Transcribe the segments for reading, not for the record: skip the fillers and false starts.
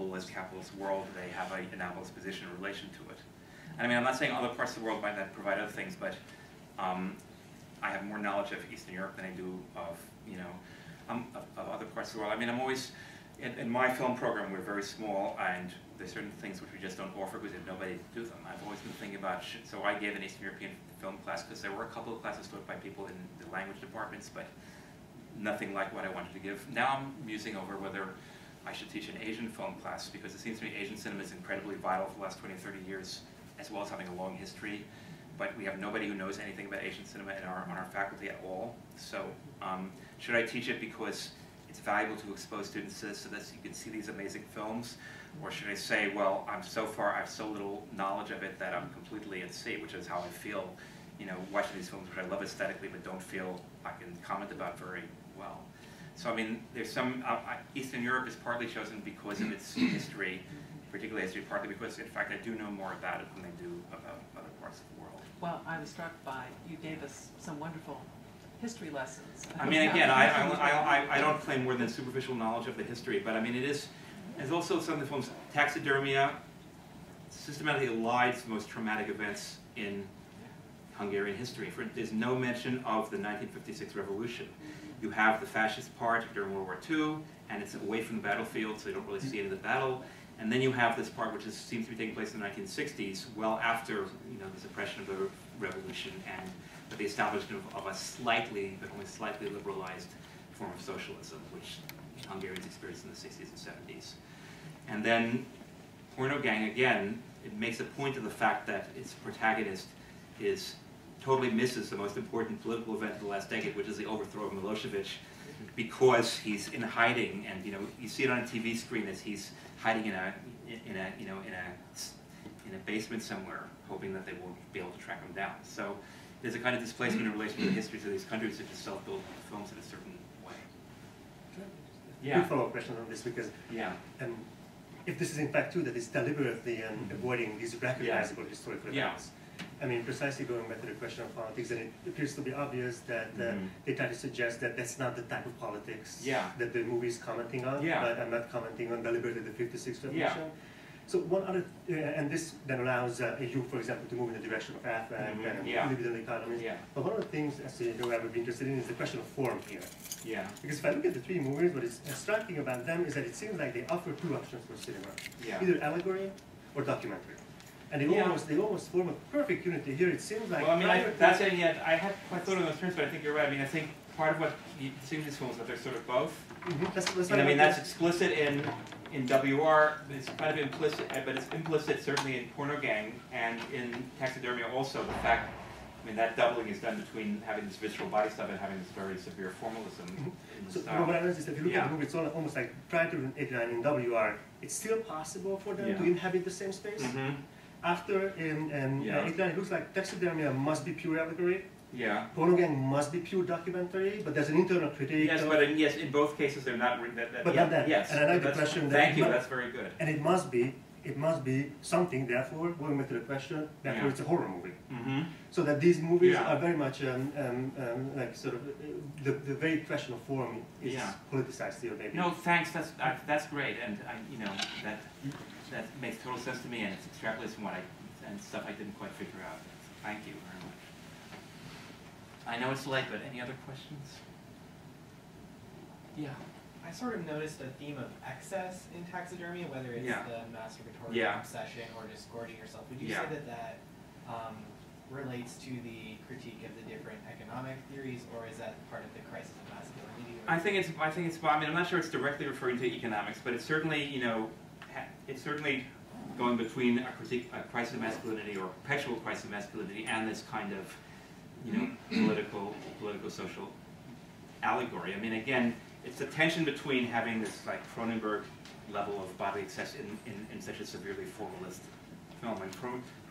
globalist capitalist world, they have an anomalous position in relation to it. And I mean, I'm not saying other parts of the world might not provide other things, but I have more knowledge of Eastern Europe than I do of, you know, of other parts of the world. I mean, I'm always, in my film program, we're very small, and there's certain things which we just don't offer because we have nobody to do them. I've always been thinking about, so I gave an Eastern European film class because there were a couple of classes taught by people in the language departments, but nothing like what I wanted to give. Now I'm musing over whether I should teach an Asian film class, because it seems to me Asian cinema is incredibly vital for the last 20 or 30 years, as well as having a long history. But we have nobody who knows anything about Asian cinema on our faculty at all. So should I teach it because it's valuable to expose students to this so that you can see these amazing films? Or should I say, well, I have so little knowledge of it that I'm completely at sea, which is how I feel, you know, watching these films, which I love aesthetically, but don't feel I can comment about very well. So I mean, there's some, Eastern Europe is partly chosen because of its history, particularly history, partly because, in fact, I do know more about it than I do about other parts of the world. Well, I was struck by, you gave us some wonderful history lessons. I mean, again, I don't claim more than superficial knowledge of the history, but I mean, there's also some of the films, Taxidermia systematically elides the most traumatic events in Hungarian history. There's no mention of the 1956 revolution. You have the fascist part during World War II, and it's away from the battlefield, so you don't really see it in the battle. And then you have this part which seems to be taking place in the 1960s, well after, you know, the suppression of the revolution and the establishment of a slightly, but only slightly liberalized form of socialism, which Hungarians experienced in the 60s and 70s. And then Porno Gang, again, it makes a point of the fact that its protagonist totally misses the most important political event of the last decade, which is the overthrow of Milosevic, because he's in hiding, and you know, you see it on a TV screen as he's hiding in a basement somewhere, hoping that they will be able to track him down. So there's a kind of displacement in relation to the histories of these countries that just self-build films in a certain way. Yeah. Quick follow-up question on this, because if this is in fact true that it's deliberately avoiding these recognizable historical events. I mean, precisely going back to the question of politics, and it appears to be obvious that they try to suggest that that's not the type of politics that the movie is commenting on, but I'm not commenting on deliberately the 56 revolution. So one other, and this then allows you, for example, to move in the direction of affect and liberal economies. But one of the things, as you know, I would be interested in is the question of form here. Because if I look at the three movies, what is striking about them is that it seems like they offer two options for cinema, either allegory or documentary. And they almost form a perfect unity here. It seems like. Well, I mean, I had quite thought of those terms, but I think you're right. I mean, I think part of what you see in these films is that they're sort of both. And I mean, that's explicit in WR. It's kind of implicit, but it's implicit certainly in Porno Gang and in Taxidermia also. The fact, I mean, that doubling is done between having this visceral body stuff and having this very severe formalism in the so style. what I noticed is that if you look at the movie, it's almost like prior to 89 in WR, it's still possible for them to inhabit the same space. After in 89, it looks like Taxidermia must be pure allegory. Porno Gang must be pure documentary, but there's an internal critique. Yes, but in both cases they're not. But not that. Yes. And I like the question. Thank you. That's very good. And it must be something. Therefore, going back to the question, therefore it's a horror movie. So that these movies are very much like sort of the very question of form is politicized here, maybe. No, thanks. That's great, and you know that makes total sense to me, and it's extrapolates from and stuff I didn't quite figure out. Thank you very much. I know it's late, but any other questions? Yeah. I sort of noticed a theme of excess in Taxidermia, whether it's the masturbatory obsession or just gorging yourself. Would you say that relates to the critique of the different economic theories, or is that part of the crisis of masculinity? I think it's. I mean, I'm not sure it's directly referring to economics, but it's certainly, you know, it's certainly going between a critique, a crisis of masculinity or perpetual crisis of masculinity, and this kind of, you know, political social allegory. I mean, again, it's the tension between having this like Cronenberg level of bodily excess in such a severely formalist film. When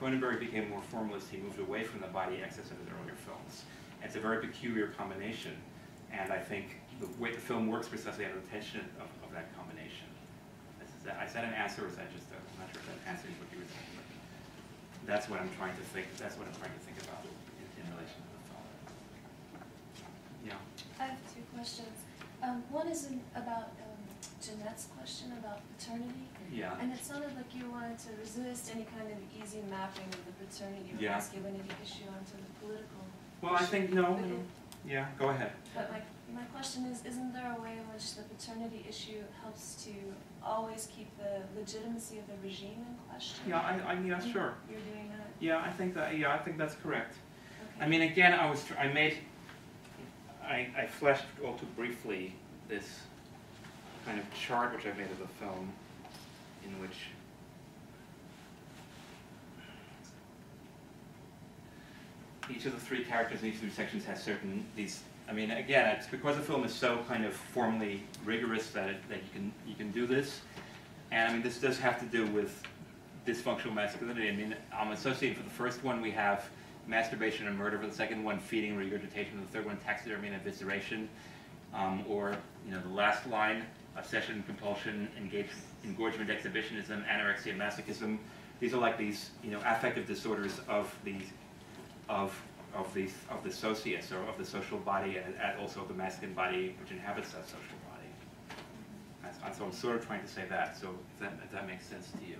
Cronenberg became more formalist, he moved away from the body excess of his earlier films. And it's a very peculiar combination, and I think the way the film works precisely out of the tension of that combination. Is that an answer, or is that just I'm not sure if that answers what you were saying, but that's what I'm trying to think. That's what I'm trying to think about in relation to the film. I have two questions. One is about Jeanette's question about paternity. Yeah. And it sounded like you wanted to resist any kind of easy mapping of the paternity or masculinity issue onto the political Well, issue. I think no. Yeah, go ahead. But my question is, isn't there a way in which the paternity issue helps to always keep the legitimacy of the regime in question? Yeah, yeah, sure. You're doing that? Yeah, I think that's correct. Okay. I mean, again, I flashed all too briefly this kind of chart which I made of the film, in which each of the three characters in each of the sections has certain I mean, again, it's because the film is so kind of formally rigorous that you can do this, and I mean, this does have to do with dysfunctional masculinity. I mean, associated for the first one, we have masturbation and murder. For the second one, feeding, regurgitation. The third one, taxidermy and evisceration. Or, the last line, obsession, compulsion, engorgement, exhibitionism, anorexia, masochism. These are like these, affective disorders of the socius, or of the social body, and also of the masculine body which inhabits that social body. So I'm sort of trying to say that. So if that makes sense to you.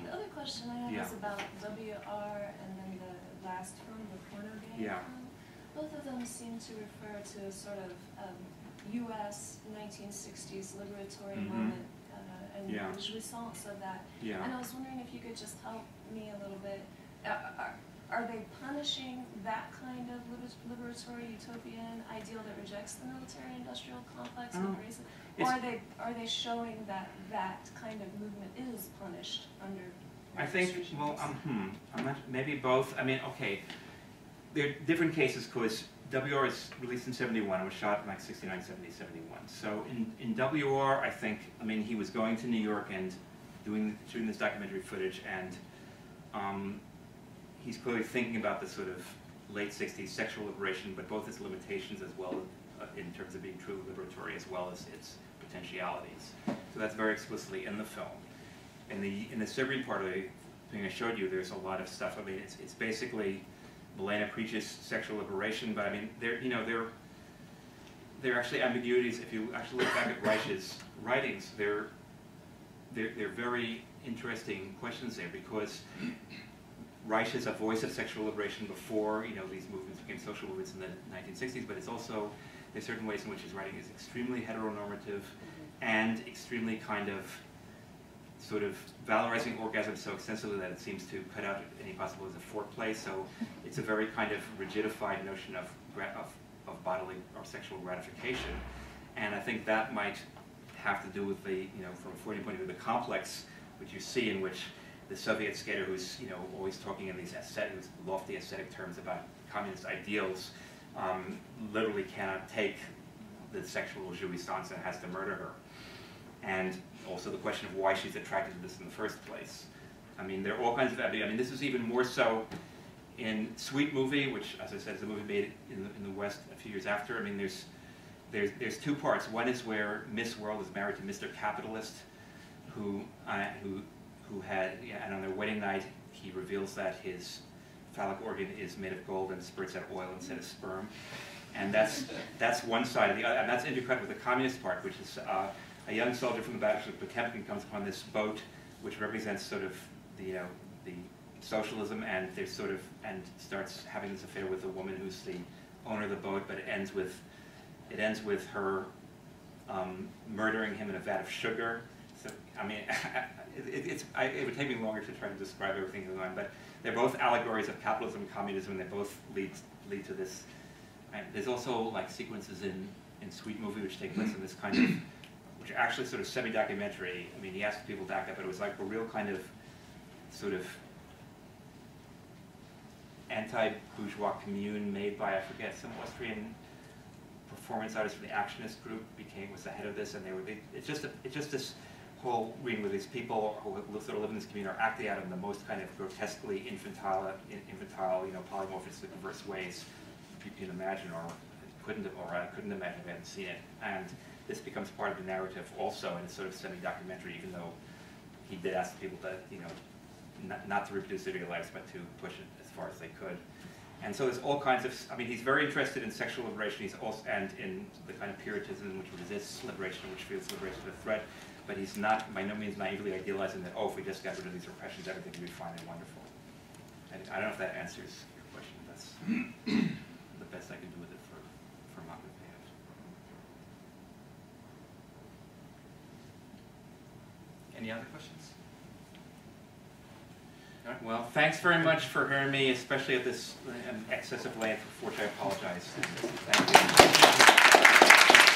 The other question I have is about WR and then the last film, the porno game film. Both of them seem to refer to a sort of U.S. 1960s liberatory moment and the jouissance of that. Yeah. And I was wondering if you could just help me a little bit. Are they punishing that kind of liberatory utopian ideal that rejects the military-industrial complex and embraces it? Or are they showing that that kind of movement is punished under? I think, well, I'm not, maybe both. I mean, okay, there are different cases because WR is released in 71. It was shot in like 69, 70, 71. So in WR, I think, I mean, he was going to New York and shooting this documentary footage, and he's clearly thinking about the sort of late 60s sexual liberation, but both its limitations as well in terms of being truly liberatory, as well as its potentialities. So that's very explicitly in the film. In the Serbian part of the thing I showed you, there's a lot of stuff. I mean, it's basically Milena preaches sexual liberation, but I mean, there are actually ambiguities. If you actually look back at Reich's writings, they're very interesting questions there, because Reich is a voice of sexual liberation before these movements became social movements in the 1960s, but it's also, there's certain ways in which his writing is extremely heteronormative and extremely kind of sort of valorizing orgasm so extensively that it seems to cut out any possibility of foreplay. So it's a very kind of rigidified notion of bodily or sexual gratification, and I think that might have to do with the from a Freudian point of view, the complex which you see in which the Soviet skater who's always talking in these lofty aesthetic terms about communist ideals literally cannot take the sexual jouissance and has to murder her. And also the question of why she's attracted to this in the first place. I mean, there are all kinds of, I mean, this is even more so in Sweet Movie, which, as I said, is a movie made in the West a few years after. I mean, there's two parts. One is where Miss World is married to Mr. Capitalist, who had, and on their wedding night, he reveals that his phallic organ is made of gold and spurts out oil instead of sperm. And that's one side of the other, and that's intercut with the communist part, which is a young soldier from the battle of Potemkin comes upon this boat, which represents sort of the socialism, and there's sort of, and starts having this affair with a woman who's the owner of the boat, but it ends with her murdering him in a vat of sugar. So I mean, it would take me longer to try to describe everything going on, but they're both allegories of capitalism and communism, and they both lead to this. And there's also like sequences in Sweet Movie which take place in this kind of, which are actually sort of semi-documentary. I mean, he asked people to act up, but it was like a real kind of sort of anti-bourgeois commune made by, I forget, some Austrian performance artist from the Actionist group was the head of this, and it's just this whole reading where these people who sort of live in this community are acting out in the most kind of grotesquely infantile, polymorphistically perverse ways you can imagine, or I couldn't imagine if I hadn't seen it. And this becomes part of the narrative also, and it's sort of semi-documentary, even though he did ask people to, not to reproduce it in their lives, but to push it as far as they could. And so there's all kinds of, I mean, he's very interested in sexual liberation, he's also, and in the kind of Puritanism which resists liberation, which feels liberation a threat, but he's not, by no means naively idealizing that, oh, if we just got rid of these repressions, everything would be fine and wonderful. And I don't know if that answers your question. That's the best I can do with it for Margaret Payette. Any other questions? All right, well, thanks very much for hearing me, especially at this excessive length, for which I apologize. Thank you.